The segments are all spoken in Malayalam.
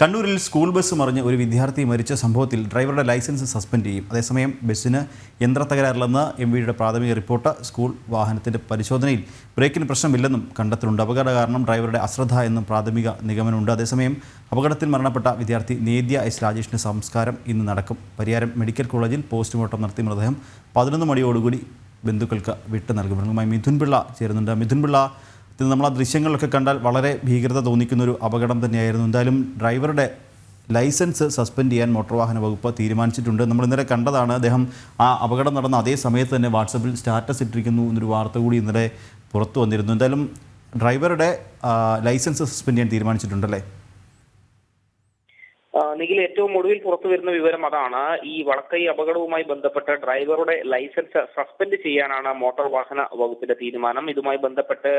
കണ്ണൂരിൽ സ്കൂൾ ബസ് മറിഞ്ഞ് ഒരു വിദ്യാർത്ഥി മരിച്ച സംഭവത്തിൽ ഡ്രൈവറുടെ ലൈസൻസ് സസ്പെൻഡ് ചെയ്യും. അതേസമയം ബസ്സിന് യന്ത്രത്തകരാറില്ലെന്ന് MVDയുടെ പ്രാഥമിക റിപ്പോർട്ട്. സ്കൂൾ വാഹനത്തിൻ്റെ പരിശോധനയിൽ ബ്രേക്കിന് പ്രശ്നമില്ലെന്നും കണ്ടെത്തലുണ്ട്. അപകട കാരണം ഡ്രൈവറുടെ അശ്രദ്ധ എന്നും പ്രാഥമിക നിഗമനമുണ്ട്. അതേസമയം അപകടത്തിൽ മരണപ്പെട്ട വിദ്യാർത്ഥി നേദ്യ S. രാജേഷിൻ്റെ സംസ്കാരം ഇന്ന് നടക്കും. പരിയാരം മെഡിക്കൽ കോളേജിൽ പോസ്റ്റ്മോർട്ടം നടത്തി മൃതദേഹം 11 മണിയോടുകൂടി ബന്ധുക്കൾക്ക് വിട്ടു നൽകും. മിഥുൻ പിള്ള ചേരുന്നുണ്ട്. മിഥുൻ പിള്ള, നമ്മൾ ആ ദൃശ്യങ്ങളിലൊക്കെ കണ്ടാൽ വളരെ ഭീകരത തോന്നിക്കുന്നൊരു അപകടം തന്നെയായിരുന്നു. എന്തായാലും ഡ്രൈവറുടെ ലൈസൻസ് സസ്പെൻഡ് ചെയ്യാൻ മോട്ടോർ വാഹന വകുപ്പ് തീരുമാനിച്ചിട്ടുണ്ട്. നമ്മൾ ഇന്നലെ കണ്ടതാണ്, അദ്ദേഹം ആ അപകടം നടന്ന അതേ സമയത്ത് തന്നെ വാട്സപ്പിൽ സ്റ്റാറ്റസ് ഇട്ടിരിക്കുന്നു എന്നൊരു വാർത്ത കൂടി ഇന്നലെ പുറത്തു വന്നിരുന്നു. എന്തായാലും ഡ്രൈവറുടെ ലൈസൻസ് സസ്പെൻഡ് ചെയ്യാൻ തീരുമാനിച്ചിട്ടുണ്ടല്ലേ? നിഖിൽ, ഏറ്റവും ഒടുവിൽ പുറത്തു വരുന്ന വിവരം അതാണ്. ഈ വളക്കൈ അപകടവുമായി ബന്ധപ്പെട്ട് ഡ്രൈവറുടെ ലൈസൻസ് സസ്പെൻഡ് ചെയ്യാനാണ് മോട്ടോർ വാഹന വകുപ്പിന്റെ തീരുമാനം. ഇതുമായി ബന്ധപ്പെട്ട്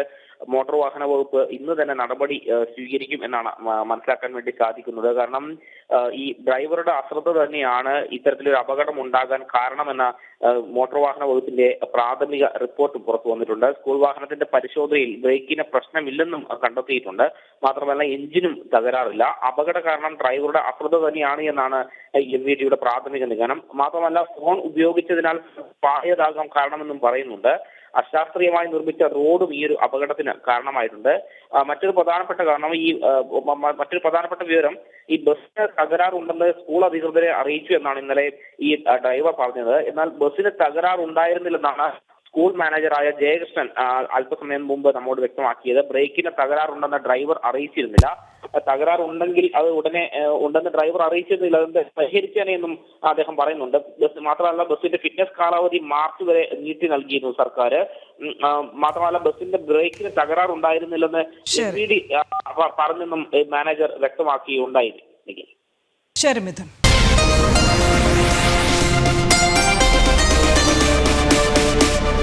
മോട്ടോർ വാഹന വകുപ്പ് ഇന്ന് തന്നെ നടപടി സ്വീകരിക്കും എന്നാണ് മനസ്സിലാക്കാൻ വേണ്ടി സാധിക്കുന്നത്. കാരണം ഈ ഡ്രൈവറുടെ അശ്രദ്ധ തന്നെയാണ് ഇത്തരത്തിലൊരു അപകടം ഉണ്ടാകാൻ കാരണമെന്ന മോട്ടോർ വാഹന വകുപ്പിന്റെ പ്രാഥമിക റിപ്പോർട്ട് പുറത്തു വന്നിട്ടുണ്ട്. സ്കൂൾ വാഹനത്തിന്റെ പരിശോധനയിൽ ബ്രേക്കിന് പ്രശ്നമില്ലെന്നും കണ്ടെത്തിയിട്ടുണ്ട്. മാത്രമല്ല എഞ്ചിനും തകരാറില്ല. അപകട കാരണം ഡ്രൈവറുടെ അശ്രദ്ധ തന്നെയാണ് എന്നാണ് MVDയുടെ പ്രാഥമിക നിഗമനം. മാത്രമല്ല ഫോൺ ഉപയോഗിച്ചതിനാൽ പായതാകാൻ കാരണമെന്നും പറയുന്നുണ്ട്. അശാസ്ത്രീയമായി നിർമ്മിച്ച റോഡും ഈ ഒരു അപകടത്തിന് കാരണമായിട്ടുണ്ട്. മറ്റൊരു പ്രധാനപ്പെട്ട വിവരം, ഈ ബസ്സിന് തകരാറുണ്ടെന്ന് സ്കൂൾ അധികൃതരെ അറിയിച്ചു എന്നാണ് ഇന്നലെ ഈ ഡ്രൈവർ പറഞ്ഞത്. എന്നാൽ ബസ്സിന് തകരാറുണ്ടായിരുന്നില്ലെന്നാണ് സ്കൂൾ മാനേജറായ ജയകൃഷ്ണൻ അല്പസമയം മുമ്പ് നമ്മോട് വ്യക്തമാക്കിയത്. ബ്രേക്കിന് തകരാറുണ്ടെന്ന് ഡ്രൈവർ അറിയിച്ചിരുന്നില്ല. തകരാറുണ്ടെങ്കിൽ അത് ഉണ്ടെന്ന് ഡ്രൈവർ അറിയിച്ചിരുന്നില്ല, അത് പരിഹരിക്കാനെന്നും അദ്ദേഹം പറയുന്നുണ്ട്. മാത്രമല്ല ബസ്സിന്റെ ഫിറ്റ്നസ് കാലാവധി മാർച്ച് വരെ നീട്ടി നൽകിയിരുന്നു സർക്കാർ. മാത്രമല്ല ബസ്സിന്റെ ബ്രേക്കിന് തകരാറുണ്ടായിരുന്നില്ലെന്ന് MVD പറഞ്ഞെന്നും മാനേജർ വ്യക്തമാക്കിയുണ്ടായിരുന്നു. ശരി മിഥുൻ.